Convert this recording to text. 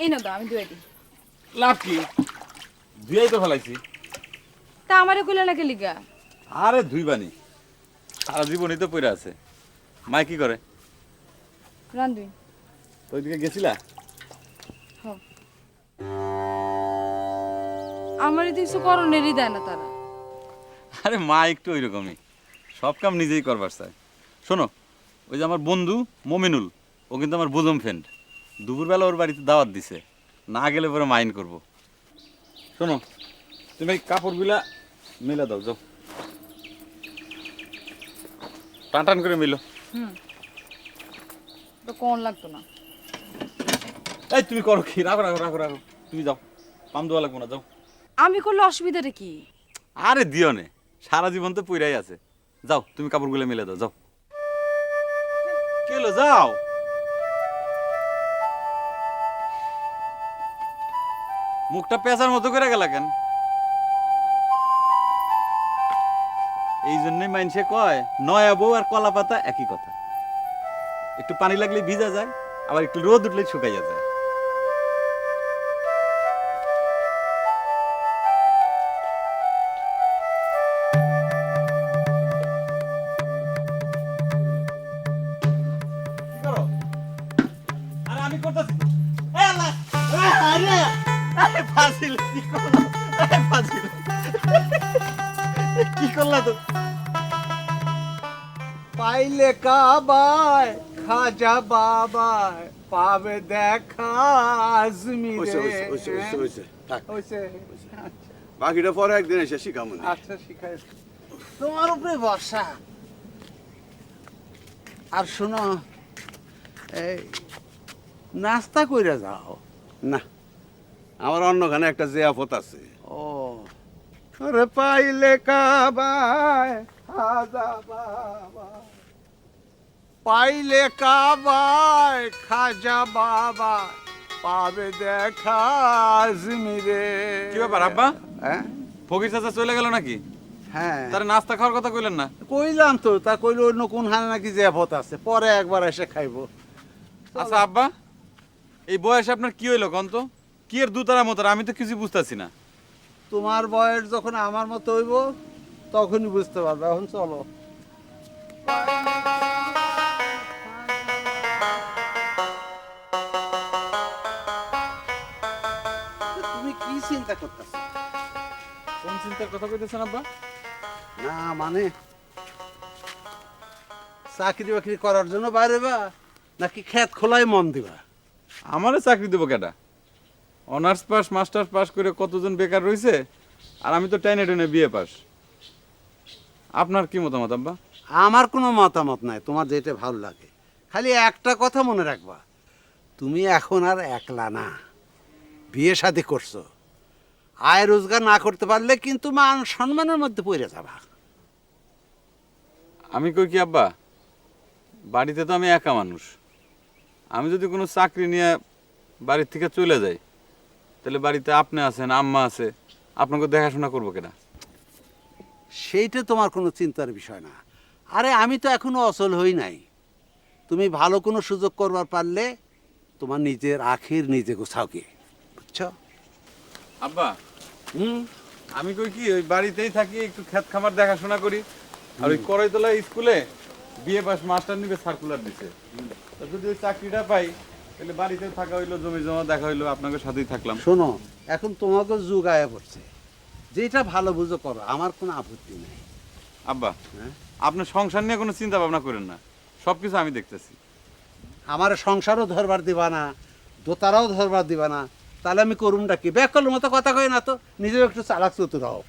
এই না দাও আমি ধুয়ে দিই। লাভ কি? ধুয়েই তো ফেলাইছি। তা আমারে কইলে না গেলি গা? আরে ধুইবানি, সারা জীবনই তো পড়ে আছে। মাই কি করে? রান্ধুই। তো ওইদিকে গেছিলা? হ। আমার এই কিছু করণেরই দেয় না তারা। আরে মা একটু ওইরকমই, সব কাম নিজেই করবার চায়। শোনো, ওই যে আমার বন্ধু মমিনুল, ও কিন্তু আমার বোজম ফ্রেন্ড। দুপুরবেলা ওর বাড়িতে দাওয়াত দিছে, না গেলে পরে মাইন্ড করবো। শোনো, তুমি এই কাপড়গুলা মেলে দাও, যাও টান টান করে মিলো। তো কোন লাগতো না। এই তুমি করো কি? রাখো রাখো রাখো রাখো, তুমি যাও, পাম দেওয়া লাগবো না, যাও। আমি করলে অসুবিধাটা কি? আরে দিও নে, সারা জীবন তো পইরাই আছে। যাও তুমি কাপড়গুলো মিলে দাও, যাও। কেলো যাও। মুখটা পেঁচার মতো করে গেলা কেন? এই জন্যই মাইনসে কয় নয়া বউ আর কলা পাতা একই কথা। একটু পানি লাগলে ভিজা যায়, আবার একটু রোদ উঠলে শুকাইয়া যায়। কি করো? আরে আমি করতেছি। এই আল্লাহ! আরে! আরে ফাজিল, কি করলা? আরে ফাজিল! কি করলা তো? পাইলে কাবায় খাজা বাবায় পাবে দেখা আজমিরে। হইছে। বাকিটা পরে একদিন এসে শিখামু না। আচ্ছা শিখাই তোমার উপরে বর্ষা। আর শোনো, এই নাস্তা কইরা যাও। না, আমার অন্যখানে একটা জিয়াফত আছে। ও আরে পাইলে কাবায় খাজা বাবা, পাইলে কাবায় খাজা বাবা পাবে দেখা আজমিরে। কি ব্যাপার আব্বা? হ্যাঁ ফকির চাচা চলে গেল নাকি? হ্যাঁ তার নাস্তা খাওয়ার কথা কইলেন না? কইলাম তো, তা কইলো অন্য কোন হানে নাকি জিয়াফত আছে, পরে একবার এসে খাইবো। আচ্ছা আব্বা, এই বয়সে আপনার কি হইলো কন্ত? কি এর দুতারা মতারা, আমি তো কিছু বুঝতেছি না। তোমার বয়স যখন আমার মতো হইব তখনই বুঝতে পারবে। এখন চলো। তুমি কি চিন্তা করতেছ? কোন চিন্তার কথা কইতেছেন আব্বা? না মানে চাকরি বাকরি করার জন্য বাইরে বা নাকি ক্ষেত খোলায় মন দিবা? আমারে চাকরি দেবো কেটা? অনার্স পাস মাস্টার্স পাস করে কতজন বেকার রইছে, আর আমি তো টেনে টেনে বিয়ে পাস। আপনার কি মতামত আব্বা? আমার কোনো মতামত নাই, তোমার যেটা ভালো লাগে। খালি একটা কথা মনে রাখবা, তুমি এখন আর একলা না, বিয়ে শাদী করছো। আয় রোজগার না করতে পারলে কিন্তু মান সম্মানের মধ্যে পড়ে যাবা। আমি কই কি আব্বা, বাড়িতে তো আমি একা মানুষ। আমি যদি কোনো চাকরি নিয়ে বাড়ির থেকে চলে যাই, তাহলে বাড়িতে আপনি আছেন, আম্মা আছে, আপনাকে দেখাশোনা করবো কেনা? সেইটা তোমার কোনো চিন্তার বিষয় না। আরে আমি তো এখনো অচল হই নাই। তুমি ভালো কোনো সুযোগ করবার পারলে তোমার নিজের আখির নিজে গোছাও কি, বুঝছো? আব্বা, হুম আমি কই কি ওই বাড়িতেই থাকি, একটু ক্ষেত খামার দেখাশোনা করি। আর ওই করাইতলা স্কুলে বিএ পাস মাস্টার নিবে সার্কুলার দিছে। তা যদি ওই চাকরিটা পাই, তাহলে বাড়িতে থাকা হইলো, জমি জমা দেখা হইলো, আপনাদের সাথেই থাকলাম। শোনো, এখন তোমাকে যুগ আয়া পড়ছে, যেটা ভালো বুঝো করো, আমার কোনো আপত্তি নেই। আব্বা, হ্যাঁ আপনি সংসার নিয়ে কোনো চিন্তা ভাবনা করেন না, সবকিছু আমি দেখতেছি। আমার সংসারও ধরবার দিবা না, দোতারাও ধরবার দিবা না, তাহলে আমি করুমটা কি? ব্যাকলের মতো কথা কই না তো, নিজেও একটু চালাক চতুর হও।